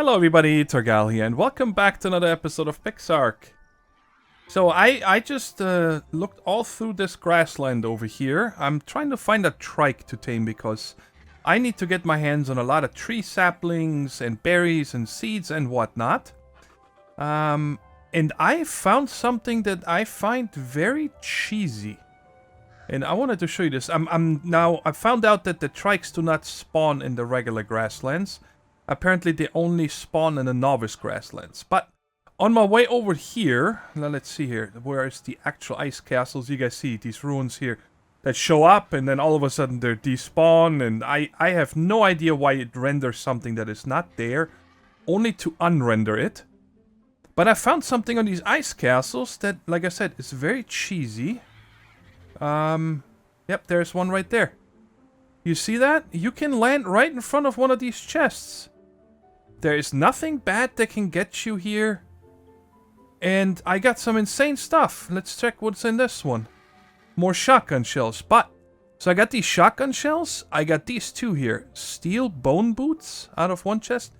Hello everybody, Thorgal here, and welcome back to another episode of PixARK. So I just looked all through this grassland over here. I'm trying to find a trike to tame because I need to get my hands on a lot of tree saplings and berries and seeds and whatnot. And I found something that I find very cheesy. And I wanted to show you this. I found out that the trikes do not spawn in the regular grasslands. Apparently they only spawn in the novice grasslands. But on my way over here, now let's see here, where is the actual ice castles? You guys see these ruins here that show up and then all of a sudden they're despawn, and I have no idea why it renders something that is not there, only to unrender it. But I found something on these ice castles that, like I said, is very cheesy. Yep, there's one right there. You see that? You can land right in front of one of these chests. There is nothing bad that can get you here. And I got some insane stuff. Let's check what's in this one. More shotgun shells. So I got these shotgun shells. I got these two here. Steel bone boots out of one chest.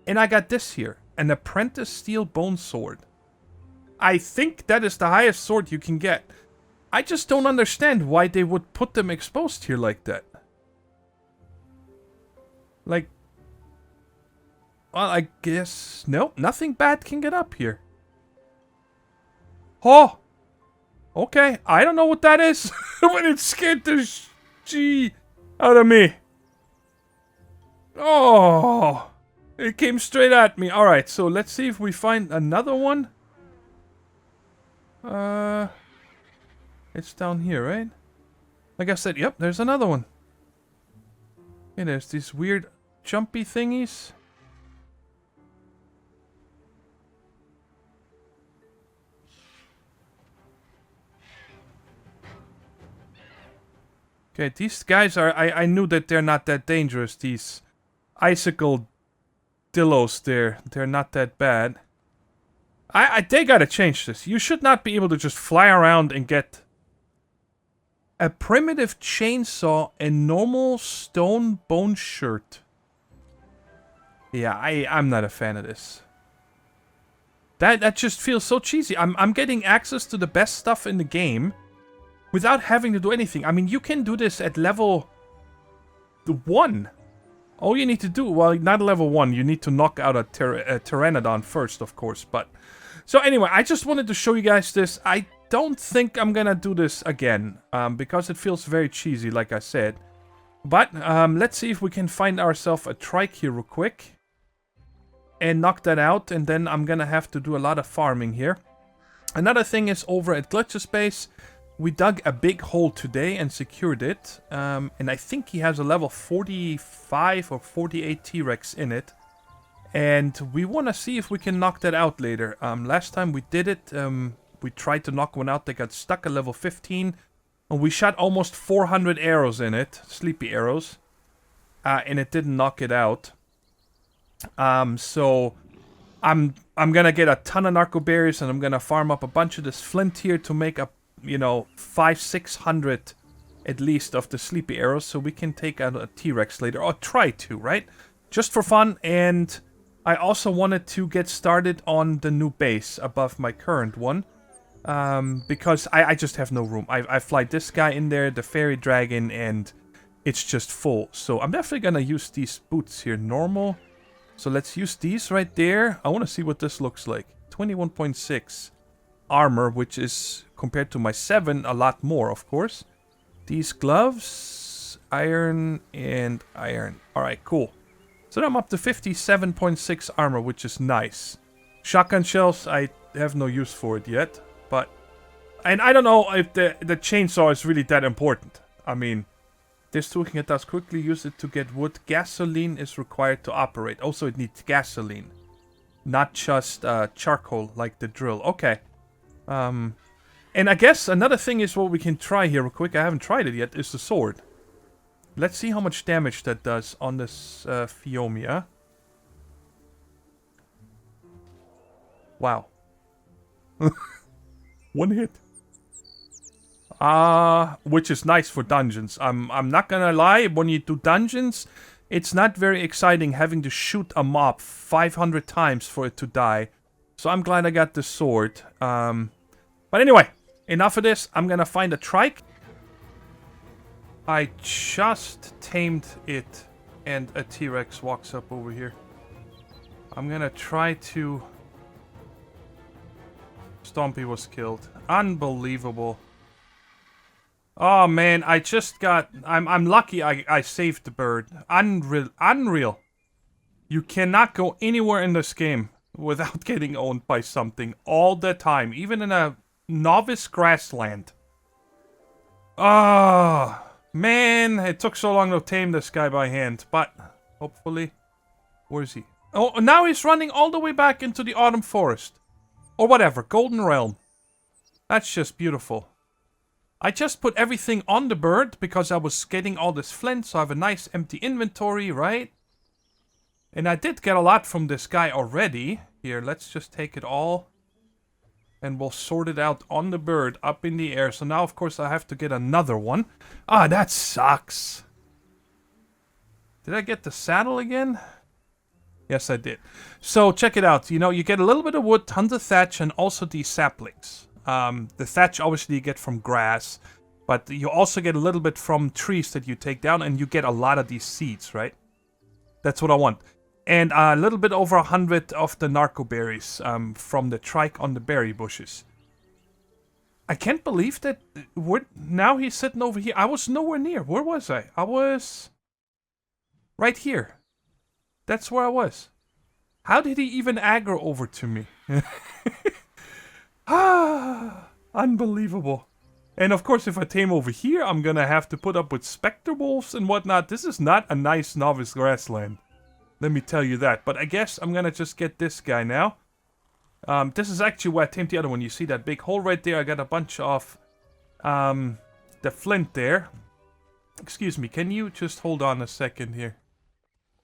And I got this here. An Apprentice steel bone sword. I think that is the highest sword you can get. I just don't understand why they would put them exposed here like that. Like... well, I guess... nope, nothing bad can get up here. Oh! Okay, I don't know what that is, but it scared the gee out of me. Oh! It came straight at me. Alright, so let's see if we find another one. It's down here, right? Like I said, yep, there's another one. Okay, there's these weird jumpy thingies. Okay, these guys are... I knew that they're not that dangerous. These icicle dillos there. They're not that bad. They gotta change this. You should not be able to just fly around and get... a primitive chainsaw and normal stone bone shirt. Yeah, I'm not a fan of this. That just feels so cheesy. I'm getting access to the best stuff in the game without having to do anything. I mean, you can do this at level 1. All you need to do, well, not level 1. You need to knock out a Pteranodon first, of course. But so anyway, I just wanted to show you guys this. I don't think I'm gonna do this again because it feels very cheesy, like I said. But let's see if we can find ourselves a trike here real quick and knock that out, and then I'm gonna have to do a lot of farming here. Another thing is, over at Glitch's base, we dug a big hole today and secured it, and I think he has a level 45 or 48 T-Rex in it, and we want to see if we can knock that out later. Last time we did it, we tried to knock one out that got stuck at level 15, and we shot almost 400 arrows in it, sleepy arrows, and it didn't knock it out. So I'm gonna get a ton of narco berries, and I'm gonna farm up a bunch of this flint here to make a, you know, 500-600 at least of the sleepy arrows, so we can take out a T-Rex later, or try to, right? Just for fun. And I also wanted to get started on the new base above my current one, because I just have no room. I fly this guy in there, the fairy dragon, and it's just full. So I'm definitely gonna use these boots here, normal. So let's use these right there. I want to see what this looks like. 21.6 armor, which is, compared to my 7, a lot more, of course. These gloves, iron and iron. Alright, cool. So I'm up to 57.6 armor, which is nice. Shotgun shells, I have no use for it yet. But, and I don't know if the chainsaw is really that important. I mean, this tool can get us quickly, use it to get wood. Gasoline is required to operate. Also, it needs gasoline, not just charcoal like the drill. Okay. And I guess another thing is what we can try here real quick. I haven't tried it yet. Is the sword. Let's see how much damage that does on this Phiomia. Wow. One hit. Which is nice for dungeons. I'm not gonna lie, when you do dungeons, it's not very exciting having to shoot a mob 500 times for it to die. So I'm glad I got the sword. But anyway, enough of this. I'm gonna find a trike. I just tamed it, and a T-Rex walks up over here. I'm gonna try to... Stompy was killed. Unbelievable. Oh man, I just got... I'm lucky I saved the bird. Unreal. You cannot go anywhere in this game without getting owned by something all the time. Even in a novice grassland. Ah... Man, it took so long to tame this guy by hand, but hopefully... Where is he? Oh, now he's running all the way back into the Autumn Forest. Or whatever, Golden Realm. That's just beautiful. I just put everything on the bird because I was getting all this flint, so I have a nice empty inventory, right? And I did get a lot from this guy already. Here, let's just take it all. And we'll sort it out on the bird, up in the air. So now, of course, I have to get another one. Ah, that sucks. Did I get the saddle again? Yes, I did. So, check it out. You know, you get a little bit of wood, tons of thatch, and also these saplings. The thatch, obviously, you get from grass. But you also get a little bit from trees that you take down, and you get a lot of these seeds, right? That's what I want. And a little bit over 100 of the narco berries from the trike on the berry bushes. I can't believe that now he's sitting over here. I was nowhere near. Where was I? I was right here. That's where I was. How did he even aggro over to me? Unbelievable. And of course, if I tame over here, I'm gonna have to put up with specter wolves and whatnot. This is not a nice novice grassland. Let me tell you that. But I guess I'm gonna just get this guy now. This is actually where I tamed the other one. You see that big hole right there? I got a bunch of the flint there. Excuse me, can you just hold on a second here?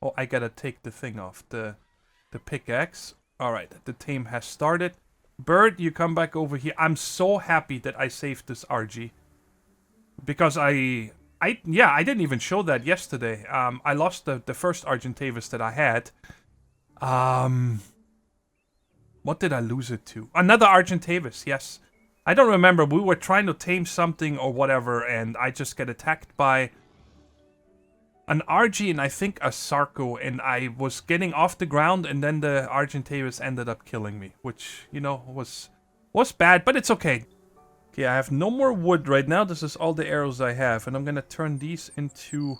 Oh, I gotta take the thing off. The pickaxe. Alright, the tame has started. Bird, you come back over here. I'm so happy that I saved this RG. Because yeah, I didn't even show that yesterday. I lost the first Argentavis that I had. What did I lose it to? Another Argentavis, yes. I don't remember. We were trying to tame something or whatever, and I just got attacked by an RG and I think a Sarco, and I was getting off the ground, and then the Argentavis ended up killing me, which, you know, was bad, but it's okay. Okay, I have no more wood right now. This is all the arrows I have. And I'm gonna turn these into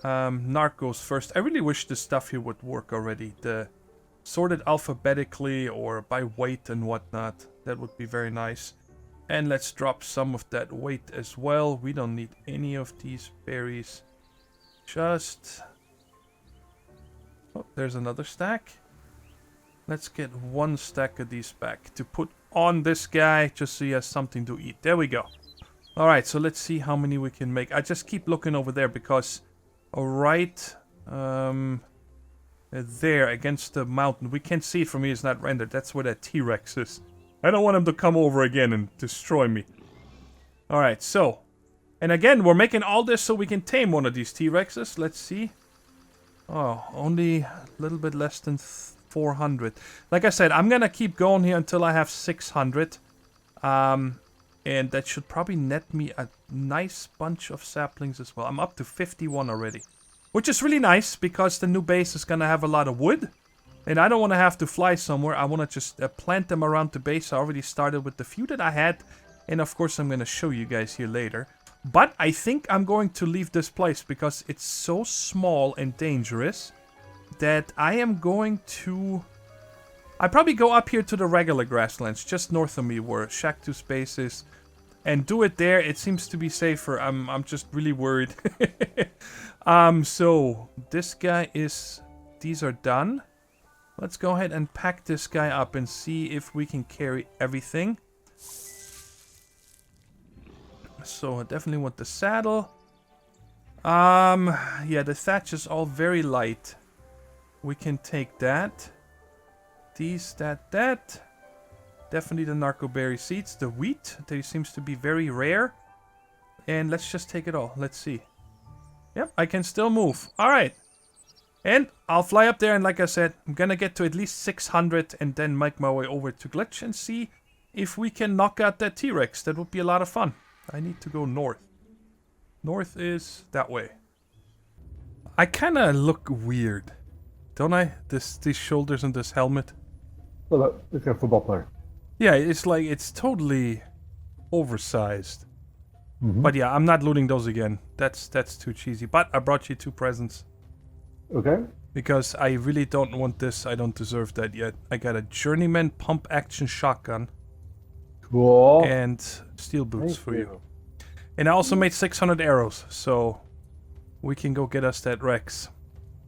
narcos first. I really wish this stuff here would work already. The sorted alphabetically or by weight and whatnot. That would be very nice. And let's drop some of that weight as well. We don't need any of these berries. Just... Oh, there's another stack. Let's get one stack of these back to put on this guy, just so he has something to eat. There we go. Alright, so let's see how many we can make. I just keep looking over there because right there against the mountain, we can't see it from here, it's not rendered. That's where that T-Rex is. I don't want him to come over again and destroy me. Alright, so. And again, we're making all this so we can tame one of these T-Rexes. Let's see. Oh, only a little bit less than 400. Like I said, I'm gonna keep going here until I have 600. And that should probably net me a nice bunch of saplings as well. I'm up to 51 already. Which is really nice, because the new base is gonna have a lot of wood. And I don't want to have to fly somewhere. I want to just plant them around the base. I already started with the few that I had. And of course I'm gonna show you guys here later. But I think I'm going to leave this place, because it's so small and dangerous that I am going to... I probably go up here to the regular grasslands, just north of me, where Shack 2 Space is, and do it there. It seems to be safer. I'm just really worried. So this guy is... These are done. Let's go ahead and pack this guy up and see if we can carry everything. So I definitely want the saddle. Yeah, the thatch is all very light. We can take that. These, that. Definitely the narcoberry seeds. The wheat, they seems to be very rare. And let's just take it all. Let's see. Yep, I can still move. All right. And I'll fly up there, and like I said, I'm gonna get to at least 600 and then make my way over to Glitch and see if we can knock out that T-Rex. That would be a lot of fun. I need to go north. North is that way. I kinda look weird, don't I? These shoulders and this helmet. Well, look like a football player. Yeah, it's like, it's totally oversized. Mm-hmm. But yeah, I'm not looting those again. That's too cheesy. But I brought you 2 presents. Okay. Because I really don't want this. I don't deserve that yet. I got a Journeyman pump action shotgun. Cool. And steel boots for you. And I also made 600 arrows. So we can go get us that Rex.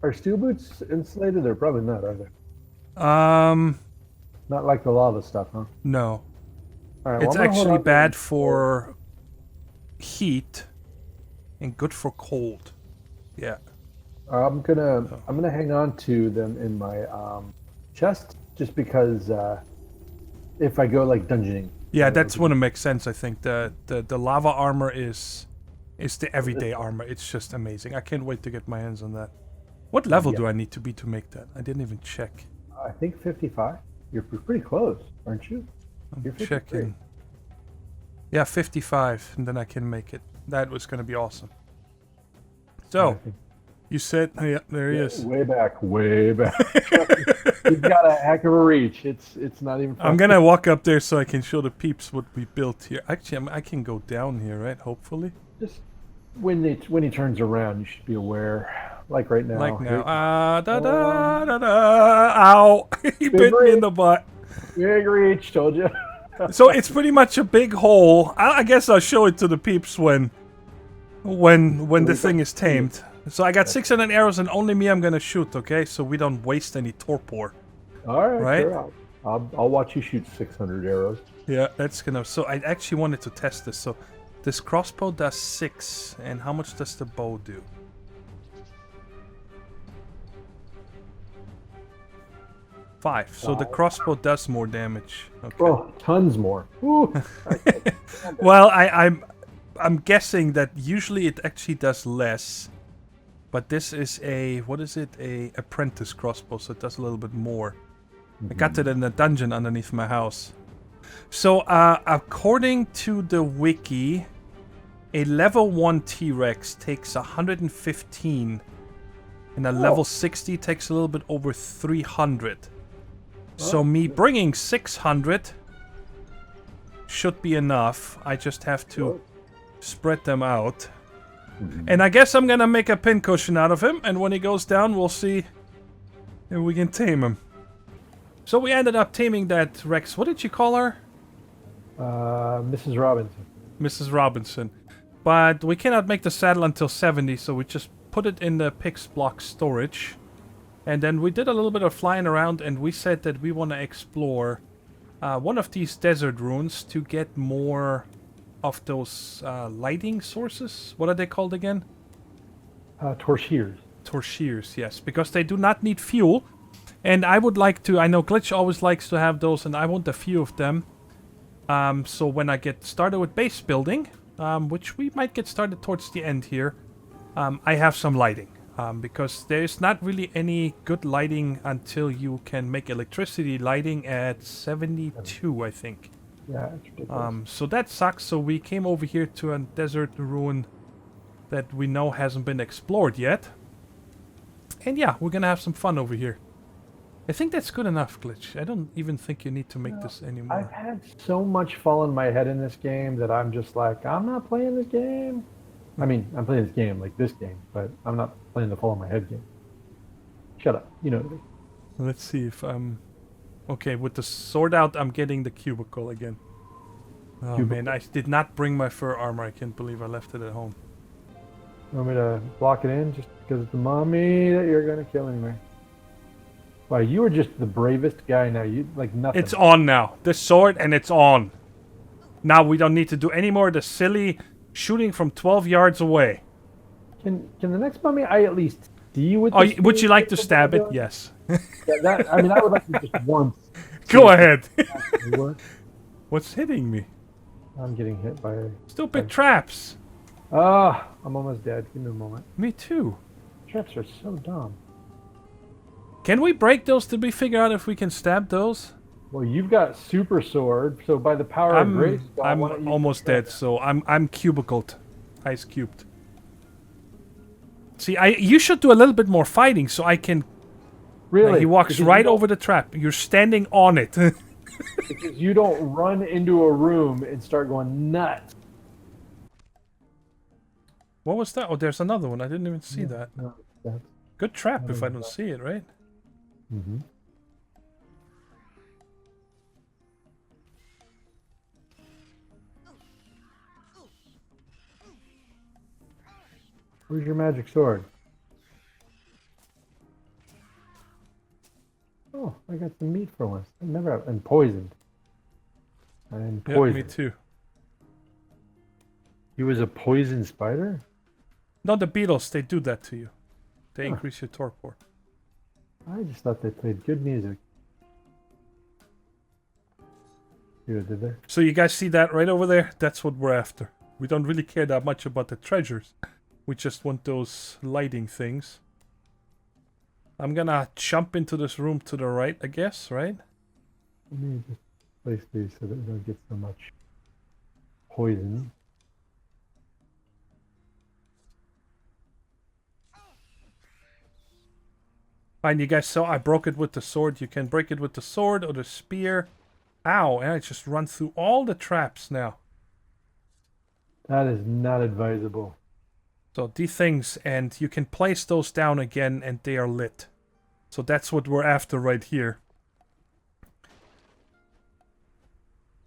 Are steel boots insulated? They're probably not, are they? Not like the lava stuff, huh? No. All right, it's actually bad for heat and good for cold. Yeah. I'm gonna hang on to them in my chest just because if I go like dungeoning. Yeah, that's when it makes sense. I think the lava armor is the everyday armor. It's just amazing. I can't wait to get my hands on that. What level do I need to be to make that? I didn't even check. I think 55. You're pretty close, aren't you? I'm checking. Yeah, 55, and then I can make it. That was gonna be awesome. So. You said, yeah, there he is. Way back. He's got a heck of a reach. It's not even. I'm gonna walk up there so I can show the peeps what we built here. Actually, I can go down here, right? Hopefully. Just when he turns around, you should be aware. Like right now. Like now. Ow! He bit me in the butt. Big reach, told you. So it's pretty much a big hole. I guess I'll show it to the peeps when the thing is tamed. So I got 600 arrows and only me I'm gonna shoot, okay? So we don't waste any torpor. Alright, right? Sure. I'll watch you shoot 600 arrows. Yeah, that's gonna... So I actually wanted to test this. So this crossbow does 6. And how much does the bow do? 5. So the crossbow does more damage. Okay. Oh, tons more. Ooh. Well, I'm guessing that usually it actually does less. But this is a, what is it? A Apprentice crossbow, so it does a little bit more. I got it in a dungeon underneath my house. So, according to the wiki, a level 1 T-Rex takes 115. And a level 60 takes a little bit over 300. So me bringing 600 should be enough. I just have to spread them out. And I guess I'm gonna make a pincushion out of him, and when he goes down, we'll see if we can tame him. So we ended up taming that Rex. What did you call her? Mrs. Robinson. Mrs. Robinson. But we cannot make the saddle until 70, so we just put it in the Pix block storage. And then we did a little bit of flying around, and we said that we want to explore one of these desert ruins to get more of those lighting sources. What are they called again? Torchiers. Torchiers, yes. Because they do not need fuel. And I would like to... I know Glitch always likes to have those, and I want a few of them. So when I get started with base building, which we might get started towards the end here, I have some lighting. Because there's not really any good lighting until you can make electricity lighting at 72, I think. Yeah, it's ridiculous. So that sucks. So we came over here to a desert ruin that we know hasn't been explored yet. And yeah, we're gonna have some fun over here. I think that's good enough, Glitch. I don't even think you need to make this anymore. I've had so much fall in my head in this game that I'm just like, I'm not playing this game. I mean, I'm playing this game, like this game, but I'm not playing the fall in my head game. Shut up. You know what I mean. Let's see if I'm... Okay, with the sword out, I'm getting the cubicle again. Oh man, I did not bring my fur armor. I can't believe I left it at home. You want me to block it in just because it's the mommy that you're going to kill anyway? Wow, you were just the bravest guy now. You like nothing. It's on now. The sword, and it's on. Now we don't need to do any more of the silly shooting from 12 yards away. Can the next mummy I at least see you with? Oh, would you like to stab it? Yes. Yeah, I mean, I would like to just once. Go ahead. What's hitting me? I'm getting hit by stupid traps. Ah, I'm almost dead. Give me a moment. Me too. Traps are so dumb. Can we break those? Did we figure out if we can stab those? Well, you've got super sword, so by the power of grace, God, why I'm don't you almost try dead, that? so I'm cubicled. Ice cubed. See, you should do a little bit more fighting so I can. Really? He walks Because right over the trap. You're standing on it. because you don't run into a room and start going nuts. What was that? Oh, there's another one. I didn't even see that. No, that's Good trap not if I even don't that. see it, right? Mm-hmm. Where's your magic sword? Oh, I got some meat for once. I never have, and poisoned. And Yeah, poisoned. me too. He was a poison spider? No, the beetles, they do that to you. They Huh. increase your torpor. I just thought they played good music. Yeah, did they? So you guys see that right over there? That's what we're after. We don't really care that much about the treasures. We just want those lighting things. I'm gonna jump into this room to the right, I guess, right? Let me just place these so that we don't get so much poison. Fine, you guys saw I broke it with the sword. You can break it with the sword or the spear. Ow, and I just run through all the traps now. That is not advisable. So these things, and you can place those down again and they are lit. So that's what we're after right here.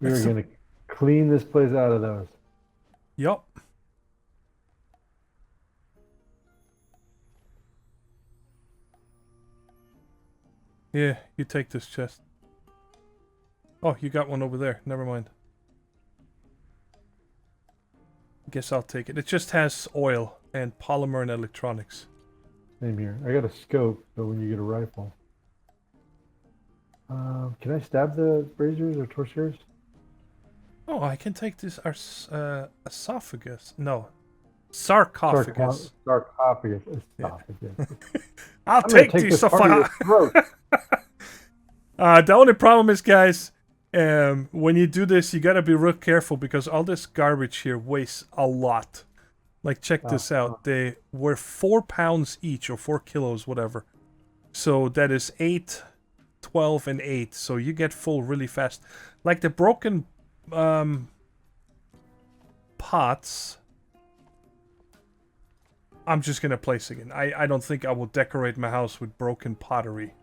We're going to clean this place out of those. Yup. Yeah, you take this chest. Oh, you got one over there. Never mind. Guess I'll take it. It just has oil and polymer and electronics. Same here. I got a scope, so when you get a rifle. Can I stab the braziers or torchers? Oh, I can take this esophagus. No. Sarcophagus. Sarcophagus. Yeah. Esophagus. I'll I'm gonna take take the this part of your throat. The only problem is, guys, when you do this, you gotta be real careful because all this garbage here weighs a lot. Like, check this out. They were 4 pounds each, or 4 kilos, whatever. So that is 8, 12, and 8. So you get full really fast. Like the broken pots, I'm just gonna place again. I don't think I will decorate my house with broken pottery.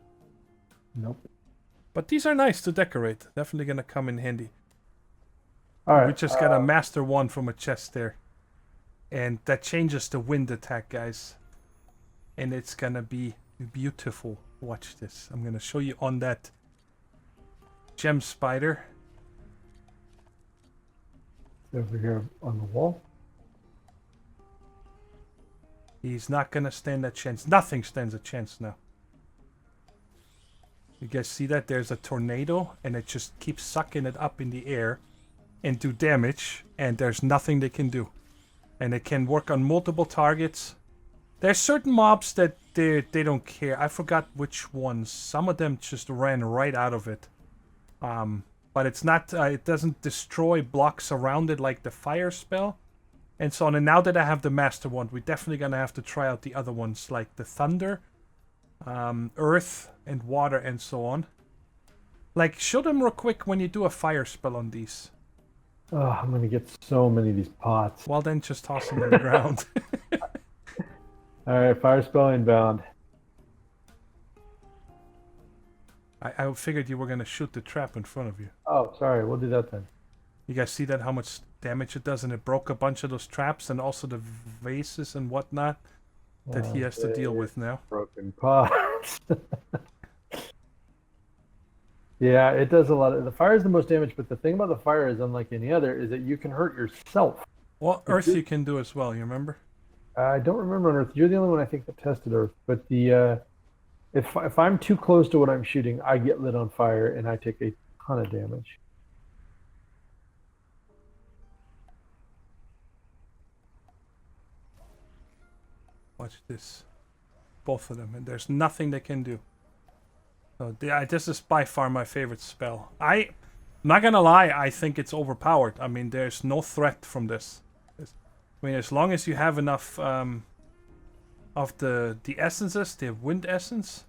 Nope. But these are nice to decorate. Definitely gonna come in handy. All right. We just got a master one from a chest there. And that changes the wind attack, guys. And it's gonna be beautiful. Watch this. I'm gonna show you on that gem spider. Over here on the wall. He's not gonna stand a chance. Nothing stands a chance now. You guys see that? There's a tornado, and it just keeps sucking it up in the air and do damage, and there's nothing they can do. And it can work on multiple targets. There's certain mobs that they don't care. I forgot which ones. Some of them just ran right out of it. But it's not. It doesn't destroy blocks around it like the fire spell, and so on. And now that I have the master one, we're definitely gonna have to try out the other ones like the thunder, earth, and water, and so on. Like, show them real quick when you do a fire spell on these. Oh, I'm gonna get so many of these pots. Well, then just toss them on the ground. All right, fire spell inbound. I figured you were gonna shoot the trap in front of you. Oh, sorry. We'll do that then. You guys see that? How much damage it does, and it broke a bunch of those traps, and also the vases and whatnot that he has to deal with now. Broken pots. Yeah, it does a lot. The fire is the most damage, but the thing about the fire is, unlike any other, is that you can hurt yourself. Well, Earth you can do as well. You remember? I don't remember on Earth. You're the only one I think that tested Earth. But the if I'm too close to what I'm shooting, I get lit on fire and I take a ton of damage. Watch this. Both of them, and there's nothing they can do. So this is by far my favorite spell. I'm not gonna lie, I think it's overpowered. I mean, there's no threat from this. I mean, as long as you have enough of the essences, the wind essence,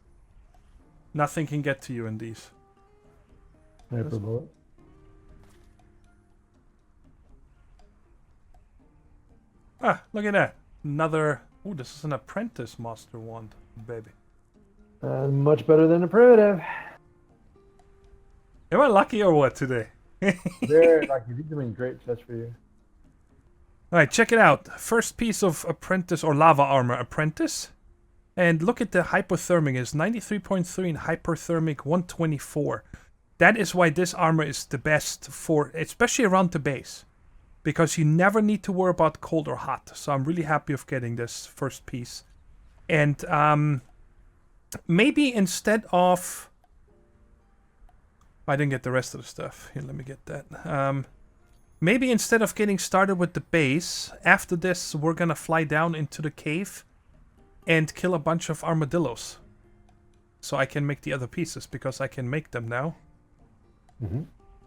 nothing can get to you in these. Sniper bullet. Ah, look at that. Another... Oh, this is an Apprentice Master Wand, baby. Much better than a primitive. Am I lucky or what today? Very lucky. These have been great chests for you. Alright, check it out. First piece of Apprentice or lava armor, Apprentice. And look at the hypothermic is 93.3 and hyperthermic 124. That is why this armor is the best for, especially around the base. Because you never need to worry about cold or hot. So I'm really happy of getting this first piece. And maybe instead of... I didn't get the rest of the stuff. Here, let me get that. Maybe instead of getting started with the base, after this we're gonna fly down into the cave and kill a bunch of armadillos. So I can make the other pieces, because I can make them now. Mm-hmm.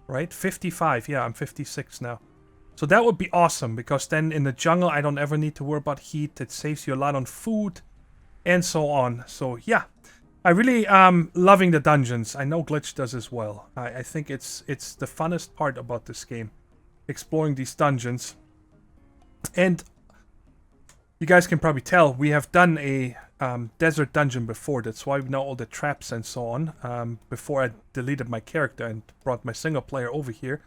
Right? 55. Yeah, I'm 56 now. So that would be awesome, because then in the jungle I don't ever need to worry about heat. It saves you a lot on food and so on. So yeah, I really loving the dungeons. I know Glitch does as well. I think it's the funnest part about this game, exploring these dungeons. And you guys can probably tell we have done a desert dungeon before. That's why we know all the traps and so on. Before I deleted my character and brought my single player over here.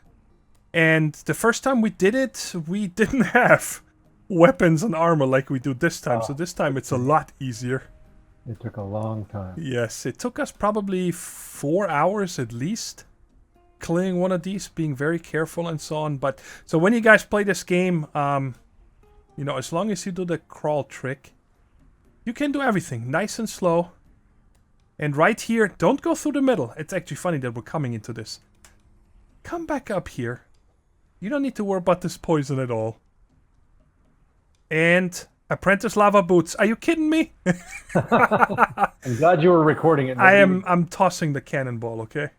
And the first time we did it, we didn't have weapons and armor like we do this time. So this time it's a lot easier. It took a long time. Yes, it took us probably 4 hours at least. Clearing one of these, being very careful and so on. But so when you guys play this game, you know, as long as you do the crawl trick, you can do everything nice and slow. And right here, don't go through the middle. It's actually funny that we're coming into this. Come back up here. You don't need to worry about this poison at all. And Apprentice lava boots. Are you kidding me? I'm glad you were recording it. I'm tossing the cannonball, okay?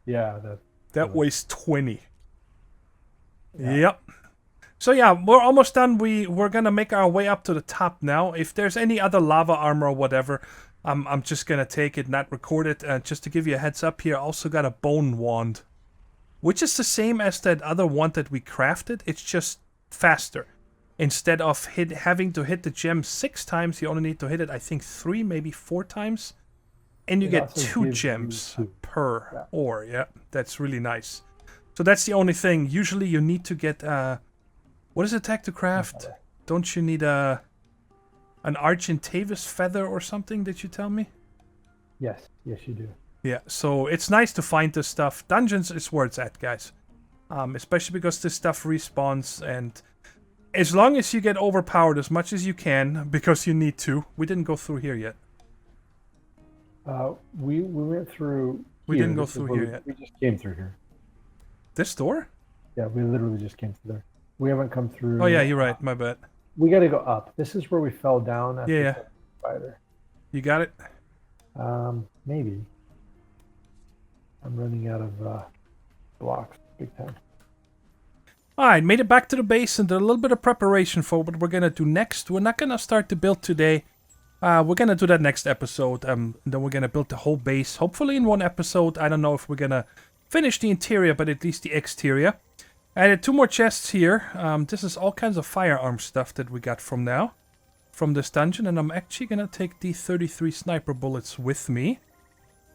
Yeah, that weighs 20. Yeah. Yep. So yeah, we're almost done. We're gonna make our way up to the top now. If there's any other lava armor or whatever, I'm just gonna take it, not record it. Just to give you a heads up here, I also got a bone wand, which is the same as that other wand that we crafted. It's just faster. Instead of having to hit the gem 6 times, you only need to hit it, I think, 3, maybe 4 times. And you get 2 gems per ore. Yeah, that's really nice. So that's the only thing. Usually you need to get... what is attack to craft? Don't you need an Argentavis feather or something, did you tell me? Yes, you do. Yeah, so it's nice to find this stuff. Dungeons is where it's at, guys. Especially because this stuff respawns, and as long as you get overpowered as much as you can, because you need to. We didn't go through here yet. We went through. We didn't go through here yet. We just came through here. This door? Yeah, we literally just came through there. We haven't come through. Oh yeah, you're right. My bad. We got to go up. This is where we fell down. After yeah. Spider. You got it? Maybe. I'm running out of blocks. Big time. Alright, made it back to the base and did a little bit of preparation for what we're going to do next. We're not going to start the build today. We're going to do that next episode. Then we're going to build the whole base. Hopefully in one episode. I don't know if we're going to finish the interior, but at least the exterior. I added 2 more chests here. This is all kinds of firearm stuff that we got from this dungeon. And I'm actually going to take the 33 sniper bullets with me.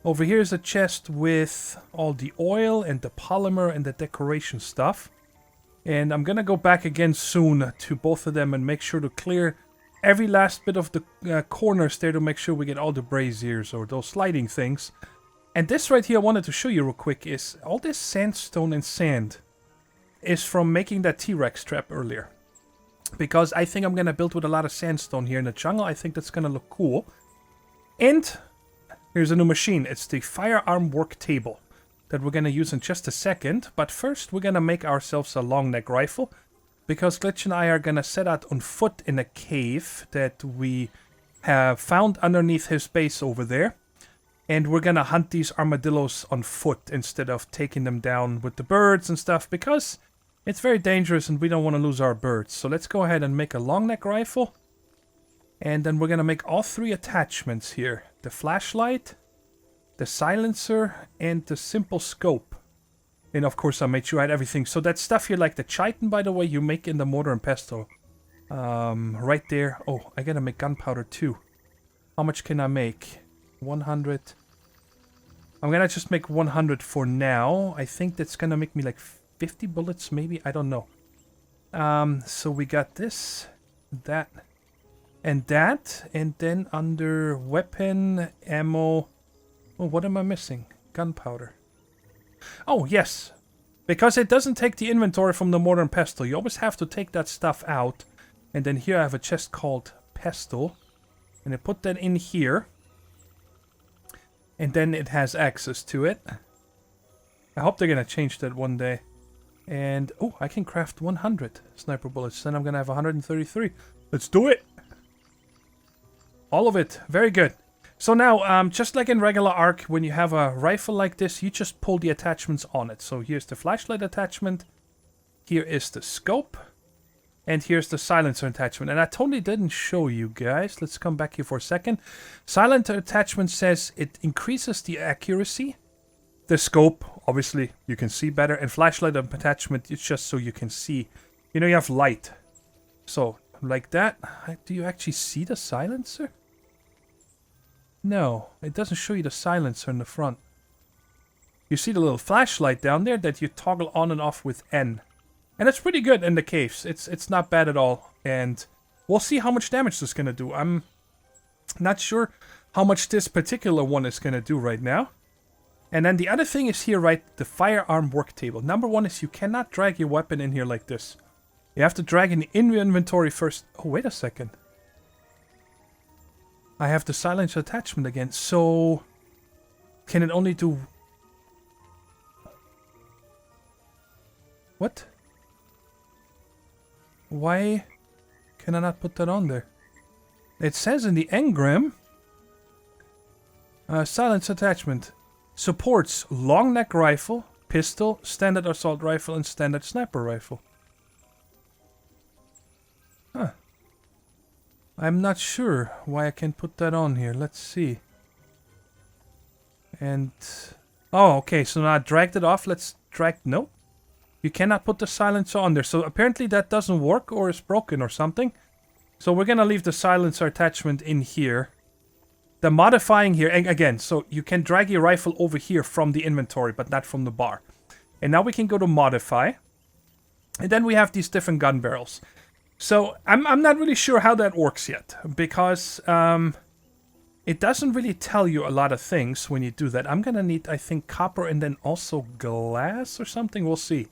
Over here is a chest with all the oil and the polymer and the decoration stuff. And I'm going to go back again soon to both of them and make sure to clear every last bit of the corners there to make sure we get all the braziers or those sliding things. And this right here I wanted to show you real quick is all this sandstone and sand is from making that T-Rex trap earlier. Because I think I'm going to build with a lot of sandstone here in the jungle. I think that's going to look cool. And here's a new machine. It's the firearm work table that we're going to use in just a second. But first we're going to make ourselves a Longneck Rifle. because Glitch and I are gonna set out on foot in a cave that we have found underneath his base over there. And we're gonna hunt these armadillos on foot instead of taking them down with the birds and stuff, because it's very dangerous and we don't want to lose our birds. So let's go ahead and make a Longneck Rifle. And then we're gonna make all 3 attachments here. The flashlight, the silencer, and the simple scope. And of course I made sure I had everything. So that stuff here, like the chitin, by the way, you make in the mortar and pestle. Right there. Oh, I gotta make gunpowder too. How much can I make? 100. I'm gonna just make 100 for now. I think that's gonna make me like 50 bullets, maybe? I don't know. So we got this, that, and that. And then under weapon, ammo... Oh, what am I missing? Gunpowder. Oh, yes. Because it doesn't take the inventory from the mortar and pestle. You always have to take that stuff out. And then here I have a chest called pestle. And I put that in here. And then it has access to it. I hope they're going to change that one day. And, oh, I can craft 100 sniper bullets. Then I'm going to have 133. Let's do it. All of it. Very good. So now, just like in regular ARK, when you have a rifle like this, you just pull the attachments on it. So here's the flashlight attachment. Here is the scope. And here's the silencer attachment. And I totally didn't show you guys. Let's come back here for a second. Silencer attachment says it increases the accuracy. The scope, obviously, you can see better. And flashlight attachment, it's just so you can see. You know, you have light. So, like that. Do you actually see the silencer? No, it doesn't show you the silencer in the front. You see the little flashlight down there that you toggle on and off with N. And it's pretty good in the caves. It's not bad at all. And we'll see how much damage this is going to do. I'm not sure how much this particular one is going to do right now. And then the other thing is here, right? The firearm work table. Number 1 is you cannot drag your weapon in here like this. You have to drag it in your inventory first. Oh, wait a second. I have the silencer attachment again. So, can it only do... What? Why can I not put that on there? It says in the engram, silence attachment supports Longneck Rifle, pistol, standard assault rifle, and standard sniper rifle. Huh. I'm not sure why I can put that on here. Let's see. And... oh, okay, so now I dragged it off. Let's drag... Nope. You cannot put the silencer on there. So apparently that doesn't work or is broken or something. So we're going to leave the silencer attachment in here. The modifying here, and again, so you can drag your rifle over here from the inventory, but not from the bar. And now we can go to modify. And then we have these different gun barrels. So I'm not really sure how that works yet. Because it doesn't really tell you a lot of things when you do that. I'm going to need, I think, copper and then also glass or something. We'll see.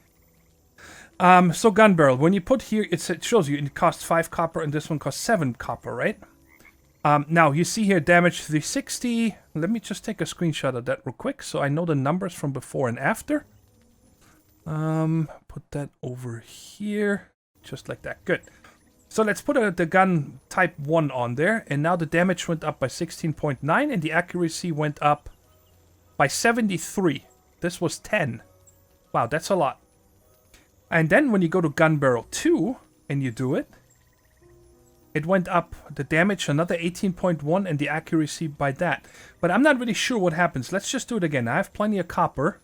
So gun barrel, when you put here, it shows you it costs 5 copper and this one costs 7 copper, right? Now you see here damage 360. Let me just take a screenshot of that real quick so I know the numbers from before and after. Put that over here, just like that. Good. So let's put the gun type 1 on there, and now the damage went up by 16.9 and the accuracy went up by 73. This was 10. Wow, that's a lot. And then when you go to gun barrel 2 and you do it, it went up the damage another 18.1 and the accuracy by that. But I'm not really sure what happens. Let's just do it again. I have plenty of copper.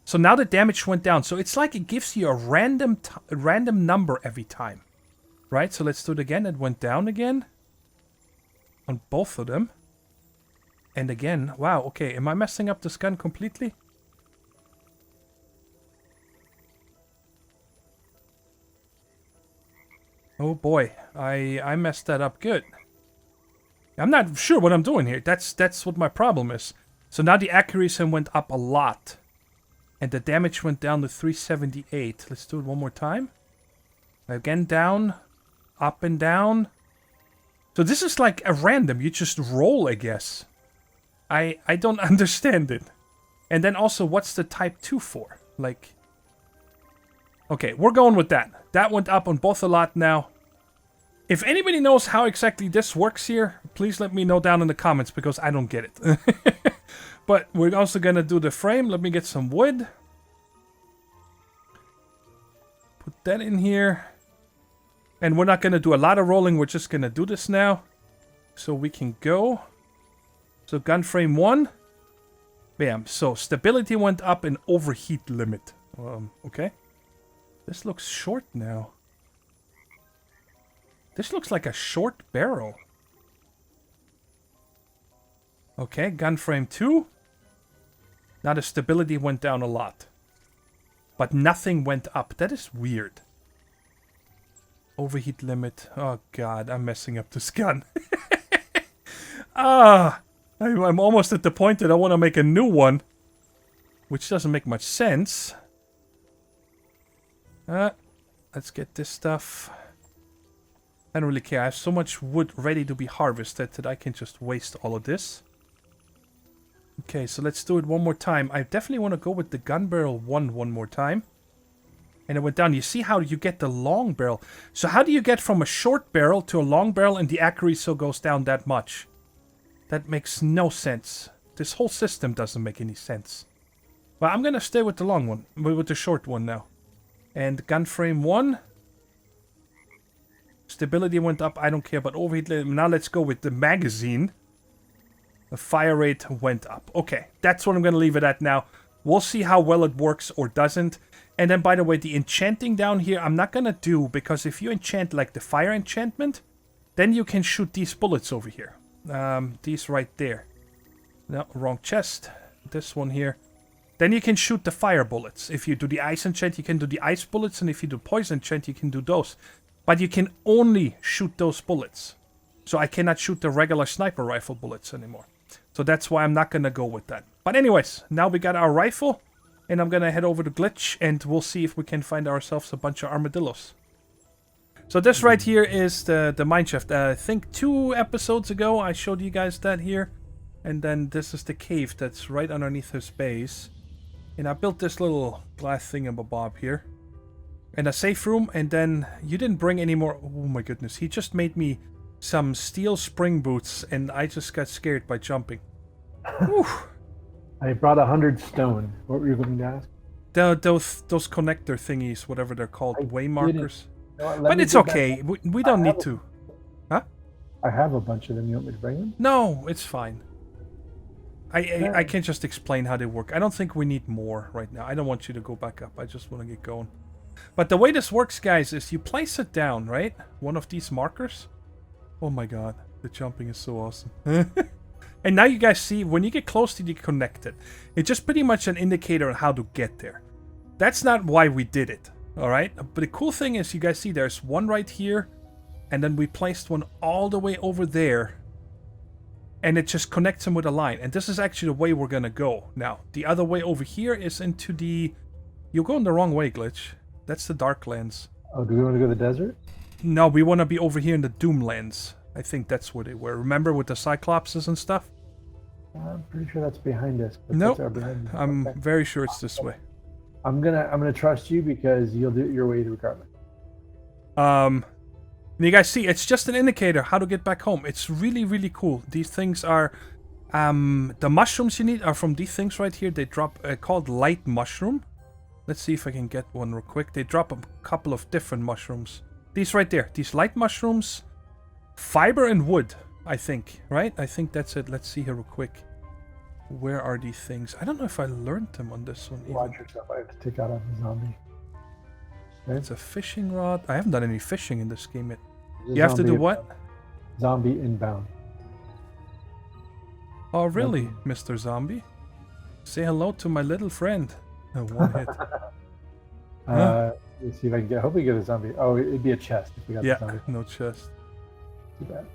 So now the damage went down. So it's like it gives you a random number every time. Right? So let's do it again. It went down again. On both of them. And again. Wow, okay. Am I messing up this gun completely? Oh boy, I messed that up good. I'm not sure what I'm doing here. That's what my problem is. So now the accuracy went up a lot. And the damage went down to 378. Let's do it one more time. Again, down. Up and down. So this is like a random. You just roll, I guess. I don't understand it. And then also, what's the type 2 for? Like... okay, we're going with that. That went up on both a lot now. If anybody knows how exactly this works here, please let me know down in the comments because I don't get it. But we're also gonna do the frame. Let me get some wood. Put that in here. And we're not gonna do a lot of rolling. We're just gonna do this now. So we can go. So gun frame 1. Bam. So stability went up and overheat limit. Okay. This looks short now. This looks like a short barrel. Okay, gun frame 2. Now the stability went down a lot. But nothing went up. That is weird. Overheat limit. Oh god, I'm messing up this gun. I'm almost at the point that I want to make a new one. Which doesn't make much sense. Let's get this stuff. I don't really care. I have so much wood ready to be harvested that I can just waste all of this. Okay, so let's do it one more time. I definitely want to go with the gun barrel one more time. And it went down. You see how you get the long barrel. So how do you get from a short barrel to a long barrel and the accuracy goes down that much? That makes no sense. This whole system doesn't make any sense. Well, I'm going to stay with the long one. With the short one now. And gun frame 1. Stability went up. I don't care about overheat. Now let's go with the magazine. The fire rate went up. Okay, that's what I'm going to leave it at now. We'll see how well it works or doesn't. And then, by the way, the enchanting down here, I'm not going to do. Because if you enchant like the fire enchantment, then you can shoot these bullets over here. These right there. No, wrong chest. This one here. Then you can shoot the fire bullets. If you do the ice enchant, you can do the ice bullets. And if you do poison enchant, you can do those. But you can only shoot those bullets. So I cannot shoot the regular sniper rifle bullets anymore. So that's why I'm not going to go with that. But anyways, now we got our rifle. And I'm going to head over to Glitch. And we'll see if we can find ourselves a bunch of armadillos. So this right here is the mineshaft. I think 2 episodes ago I showed you guys that here. And then this is the cave that's right underneath his base. And I built this little glass thingamabob here. And a safe room, and then you didn't bring any more. Oh my goodness, he just made me some steel spring boots, and I just got scared by jumping. I brought 100 stone. What were you going to ask? Those connector thingies, whatever they're called, way markers. No, but it's okay. We don't need to. Huh? I have a bunch of them. You want me to bring them? No, it's fine. I can just explain how they work. I don't think we need more right now. I don't want you to go back up. I just want to get going. But the way this works, guys, is you place it down, right? One of these markers. Oh my god, the jumping is so awesome. And now you guys see, when you get close to the connected, it's just pretty much an indicator on how to get there. That's not why we did it, alright? But the cool thing is, you guys see there's one right here, and then we placed one all the way over there. And it just connects them with a line. And this is actually the way we're gonna go. Now, the other way over here is into the... You're going the wrong way, Glitch. That's the Darklands. Oh, do we want to go to the desert? No, we want to be over here in the Doomlands. I think that's where they were. Remember with the Cyclopses and stuff? I'm pretty sure that's behind us. Nope. I'm very sure it's this way. I'm gonna trust you because you'll do it your way regardless. You guys see, it's just an indicator how to get back home. It's really, really cool. These things are... the mushrooms you need are from these things right here. They drop... called light mushroom. Let's see if I can get one real quick. They drop a couple of different mushrooms. These right there. These light mushrooms. Fiber and wood, I think. Right? I think that's it. Let's see here real quick. Where are these things? I don't know if I learned them on this one. Watch yourself. I have to take out a zombie. Okay. It's a fishing rod. I haven't done any fishing in this game yet. You have to do what? Zombie inbound. Oh, really, Mr. Zombie? Say hello to my little friend. One hit. Let's see if I can get. Hopefully, get a zombie. Oh, it'd be a chest if we got the zombie. No chest. Too bad.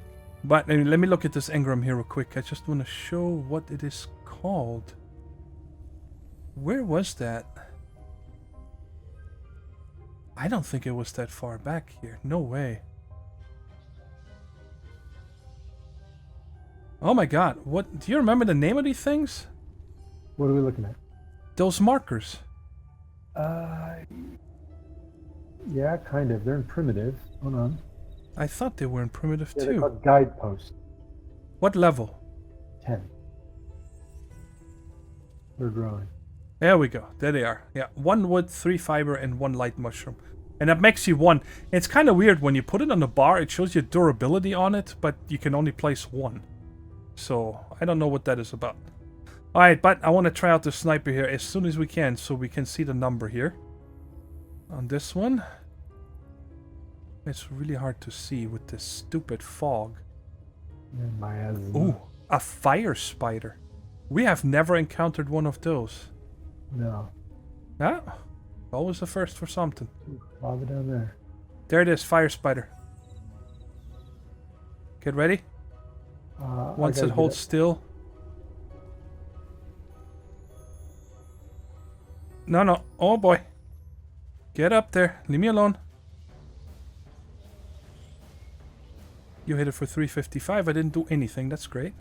But let me look at this engram here real quick. I just want to show what it is called. Where was that? I don't think it was that far back here. No way. Oh my god. What? Do you remember the name of these things? What are we looking at? Those markers. Yeah, kind of. They're in primitive. Hold on. I thought they were in primitive Yeah, they're too. called guideposts. What level? 10. They're growing. There we go. There they are. Yeah, 1 wood, 3 fiber, and 1 light mushroom. And that makes you 1. It's kind of weird when you put it on the bar, it shows you durability on it, but you can only place 1. So, I don't know what that is about. Alright, but I want to try out the sniper here as soon as we can so we can see the number here. On this one. It's really hard to see with this stupid fog. Yeah, my asthma. Ooh, a fire spider. We have never encountered one of those. No. Yeah, always a first for something. Lava down there. There it is, fire spider. Get ready. Once it holds still. No, no. Oh boy. Get up there. Leave me alone. You hit it for 355. I didn't do anything. That's great.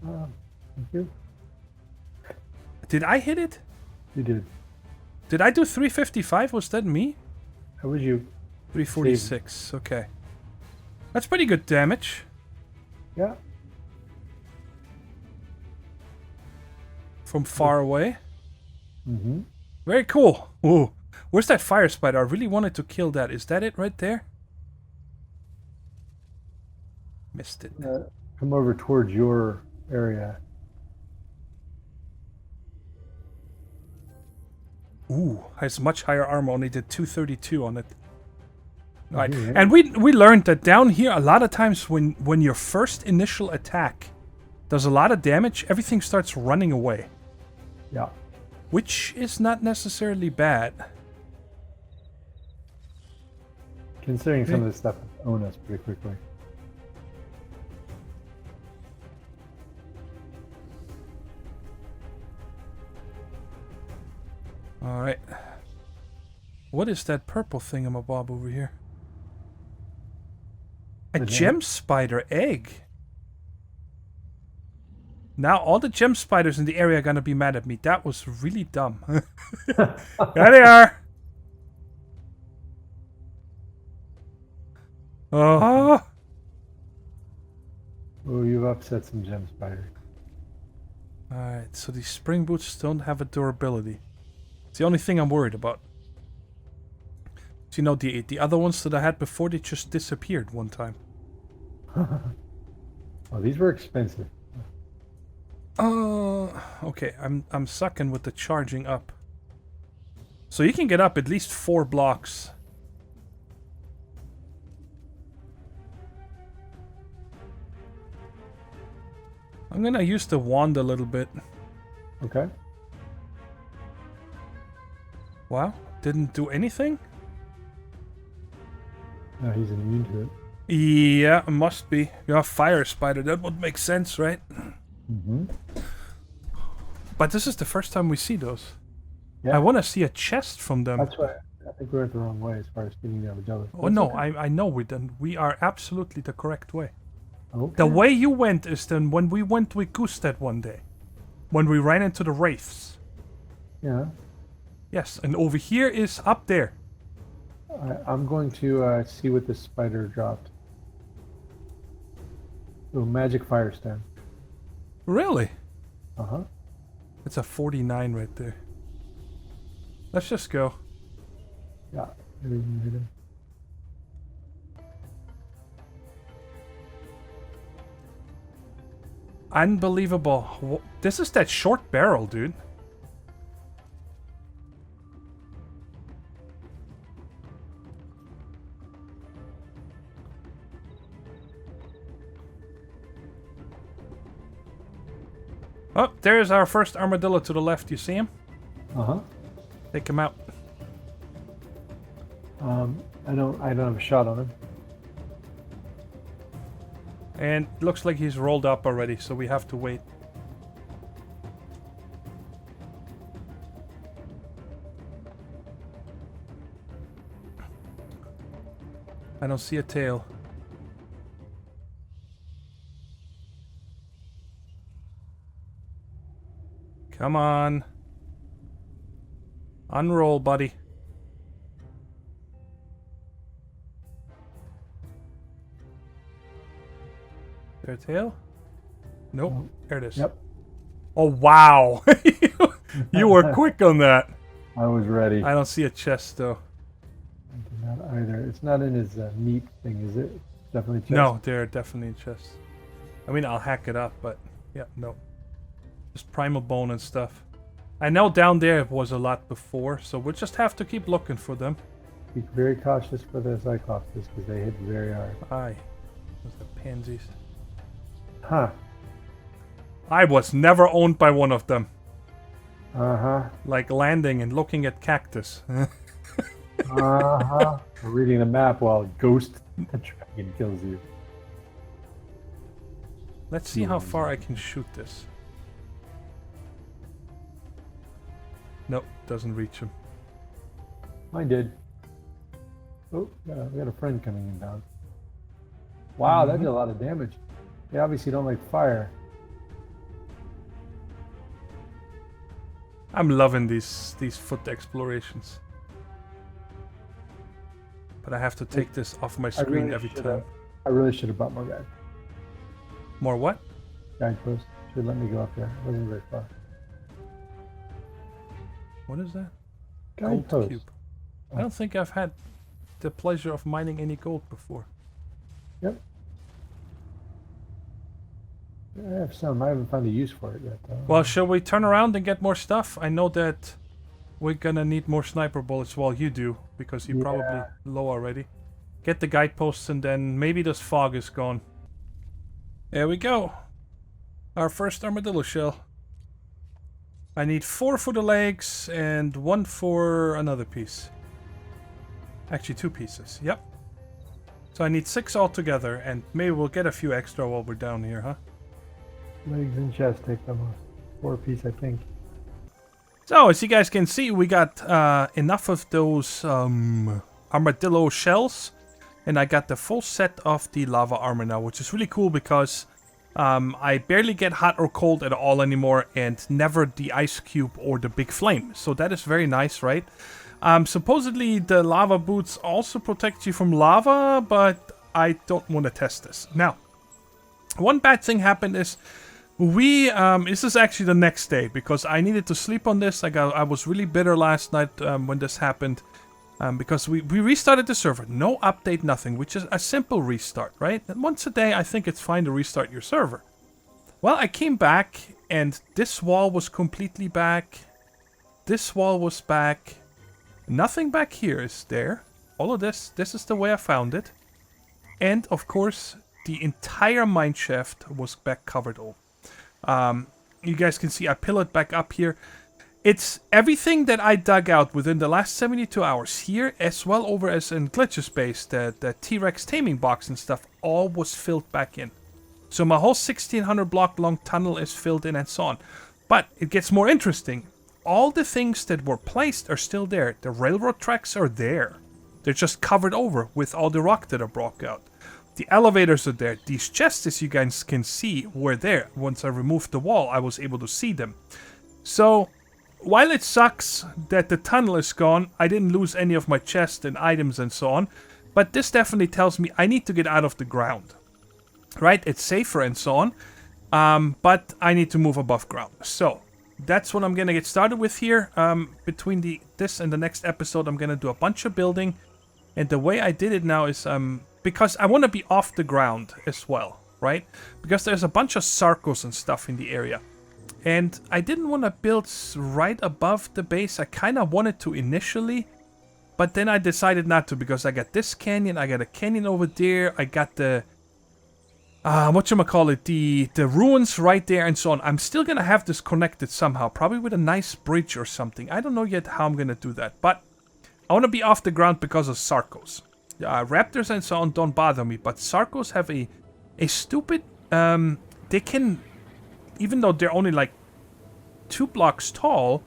Thank you. Did I hit it? You did. Did I do 355? Was that me? How was you? 346. Okay. That's pretty good damage. Yeah. From far away. Mm-hmm. Very cool. Ooh. Where's that fire spider? I really wanted to kill that. Is that it right there? Missed it. Come over towards your area. Ooh, has much higher armor. Only did 232 on it. Right. Mhm. And we learned that down here, a lot of times when your first initial attack does a lot of damage, everything starts running away. Yeah. Which is not necessarily bad. Considering some of this stuff own us pretty quickly. Alright. What is that purple thingamabob over here? A gem spider egg. Now all the gem spiders in the area are gonna be mad at me. That was really dumb. There they are. Oh. Oh, you've upset some gem spiders. Alright, so these spring boots don't have a durability. It's the only thing I'm worried about. So, you know, the other ones that I had before, they just disappeared one time. Oh, these were expensive. Okay, I'm sucking with the charging up. So you can get up at least 4 blocks. I'm gonna use the wand a little bit. Okay. Wow, didn't do anything? No, he's immune to it. Yeah, it must be. You're a fire spider, that would make sense, right? Mm-hmm. But this is the first time we see those. Yeah. I want to see a chest from them. That's why I think we went the wrong way as far as getting the other. Oh no, okay. I know we didn't. We are absolutely the correct way. Okay. The way you went is then when we went with Gusted one day. When we ran into the wraiths. Yeah. Yes, and over here is up there. I'm going to see what this spider dropped. Oh, magic firestone. Really? Uh-huh. It's a 49 right there. Let's just go. Yeah. Everything hit him. Unbelievable. This is that short barrel, dude. Oh, there's our first armadillo to the left. You see him? Uh-huh. Take him out. I don't have a shot on him. And it looks like he's rolled up already, so we have to wait. I don't see a tail. Come on. Unroll, buddy. Their tail? Nope. There it is. Yep. Oh, wow. You were quick on that. I was ready. I don't see a chest, though. Not either. It's not in his meat thing, is it? Definitely chest. No, they're definitely chests. I mean, I'll hack it up, but yeah, no. Just primal bone and stuff. I know down there it was a lot before, so we'll just have to keep looking for them. Be very cautious for the Cyclops because they hit very hard. Aye. Those are pansies. Huh. I was never owned by one of them. Uh-huh. Like landing and looking at cactus. Uh-huh. Reading the map while a ghost dragon kills you. Let's see how far I can shoot this. Nope, doesn't reach him. Mine did. Oh, yeah, we got a friend coming in down. Wow, that did a lot of damage. They obviously don't like fire. I'm loving these foot explorations. But I have to take this off my screen really every should've- time. I really should have bought more guide. More what? Guidepost. Should let me go up there. It wasn't very far. What is that? Gold Guidepost. cube. I don't think I've had the pleasure of mining any gold before. Yep. I have some. I haven't found a use for it yet, though. Well, shall we turn around and get more stuff? I know that we're gonna need more sniper bullets while you do, because you're probably low already. Get the guideposts and then maybe this fog is gone. There we go. Our first armadillo shell. I need 4 for the legs and 1 for another piece. Actually, 2 pieces. Yep. So I need 6 altogether, and maybe we'll get a few extra while we're down here, huh? Legs and chest take them 4 piece, I think. So, as you guys can see, we got enough of those armadillo shells. And I got the full set of the lava armor now, which is really cool because I barely get hot or cold at all anymore, and never the ice cube or the big flame. So that is very nice, right? Supposedly the lava boots also protect you from lava, but I don't want to test this. Now, one bad thing happened is this is actually the next day because I needed to sleep on this. I was really bitter last night when this happened. Because we restarted the server. No update, nothing, which is a simple restart, right? And once a day, I think it's fine to restart your server. Well, I came back, and this wall was completely back. This wall was back. Nothing back here is there. All of this is the way I found it. And, of course, the entire mine shaft was back covered all. You guys can see I pillared back up here. It's everything that I dug out within the last 72 hours here, as well over as in Glitch's base, the T-Rex taming box and stuff, all was filled back in. So my whole 1600 block long tunnel is filled in and so on. But it gets more interesting. All the things that were placed are still there. The railroad tracks are there. They're just covered over with all the rock that I broke out. The elevators are there. These chests, as you guys can see, were there. Once I removed the wall, I was able to see them. So, while it sucks that the tunnel is gone, I didn't lose any of my chests and items and so on. But this definitely tells me I need to get out of the ground. Right? It's safer and so on. But I need to move above ground. So, that's what I'm going to get started with here. Between this and the next episode, I'm going to do a bunch of building. And the way I did it now is because I want to be off the ground as well. Right? Because there's a bunch of sarcos and stuff in the area. And I didn't want to build right above the base. I kind of wanted to initially, but then I decided not to because I got this canyon, I got a canyon over there, I got the, the ruins right there and so on. I'm still going to have this connected somehow, probably with a nice bridge or something. I don't know yet how I'm going to do that, but I want to be off the ground because of sarcos. Raptors and so on don't bother me, but sarcos have a stupid, they can, even though they're only like 2 blocks tall,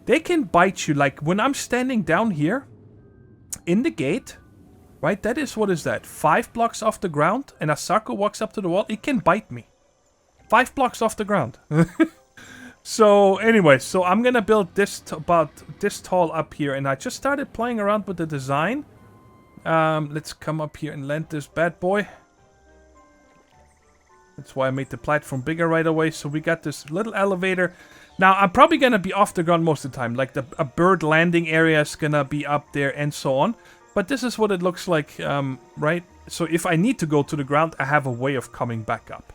they can bite you. Like when I'm standing down here in the gate, right? That is, what is that? 5 blocks off the ground, and a sarco walks up to the wall. It can bite me. 5 blocks off the ground. So anyway, so I'm gonna build this about this tall up here, and I just started playing around with the design. Let's come up here and land this bad boy. That's why I made the platform bigger right away. So we got this little elevator. Now I'm probably gonna be off the ground most of the time, like a bird landing area is gonna be up there and so on. But this is what it looks like, right? So if I need to go to the ground, I have a way of coming back up.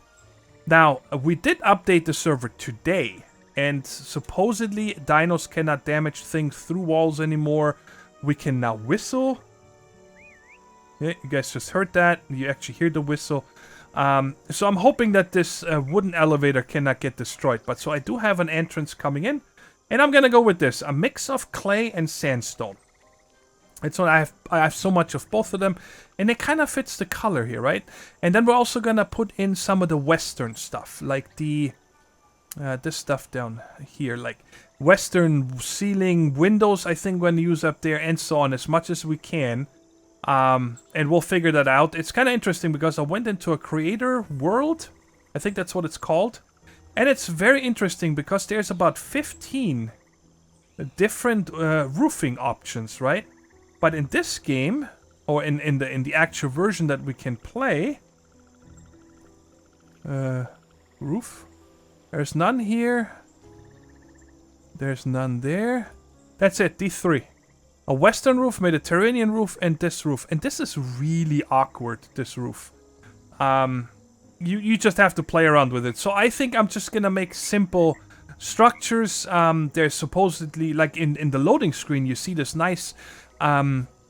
Now, we did update the server today, and supposedly dinos cannot damage things through walls anymore. We can now whistle. Yeah, you guys just heard that. You actually hear the whistle. So I'm hoping that this wooden elevator cannot get destroyed. But so I do have an entrance coming in, and I'm gonna go with this. A mix of clay and sandstone. It's what I have so much of both of them, and it kind of fits the color here, right? And then we're also gonna put in some of the Western stuff, like the this stuff down here, like Western ceiling windows. I think we're gonna use up there, and so on, as much as we can. And we'll figure that out. It's kind of interesting because I went into a creator world. I think that's what it's called, and it's very interesting because there's about 15 different roofing options, right? But in this game, or in the actual version that we can play, roof. There's none here. There's none there. That's it. These three: a Western roof, Mediterranean roof, and this roof. And this is really awkward. This roof. You just have to play around with it. So I think I'm just gonna make simple structures. There's supposedly, like in the loading screen, you see this nice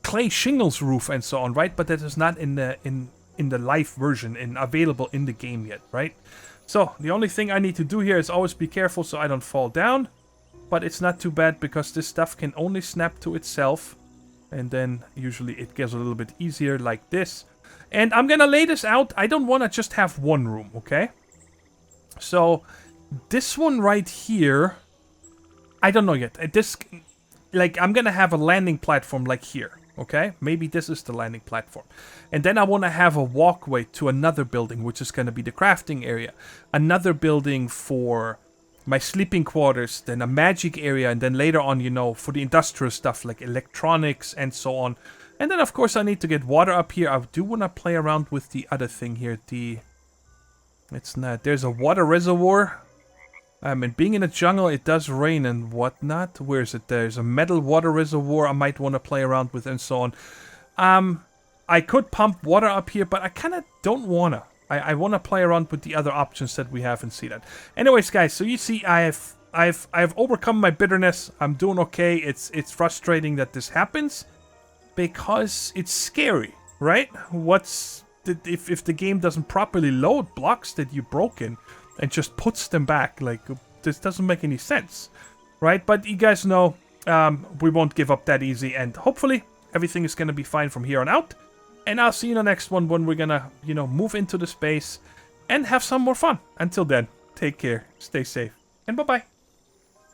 clay shingles roof and so on, right? But that is not in the live version and available in the game yet, right? So the only thing I need to do here is always be careful so I don't fall down. But it's not too bad because this stuff can only snap to itself, and then usually it gets a little bit easier like this. And I'm gonna lay this out. I don't want to just have one room, okay? So this one right here, I don't know yet. Like, I'm gonna have a landing platform like here, okay? Maybe this is the landing platform. And then I want to have a walkway to another building, which is gonna be the crafting area. Another building for my sleeping quarters, then a magic area, and then later on, you know, for the industrial stuff like electronics and so on. And then, of course, I need to get water up here. I do want to play around with the other thing here. It's not... There's a water reservoir. And being in a jungle, it does rain and whatnot. Where is it? There's a metal water reservoir I might want to play around with and so on. I could pump water up here, but I kind of don't want to. I want to play around with the other options that we have and see that. Anyways, guys, so you see I've overcome my bitterness. I'm doing okay. It's frustrating that this happens because it's scary, right? If the game doesn't properly load blocks that you broken and just puts them back, like, this doesn't make any sense, right? But you guys know we won't give up that easy, and hopefully everything is going to be fine from here on out. And I'll see you in the next one when we're going to, you know, move into the space and have some more fun. Until then, take care, stay safe, and bye-bye.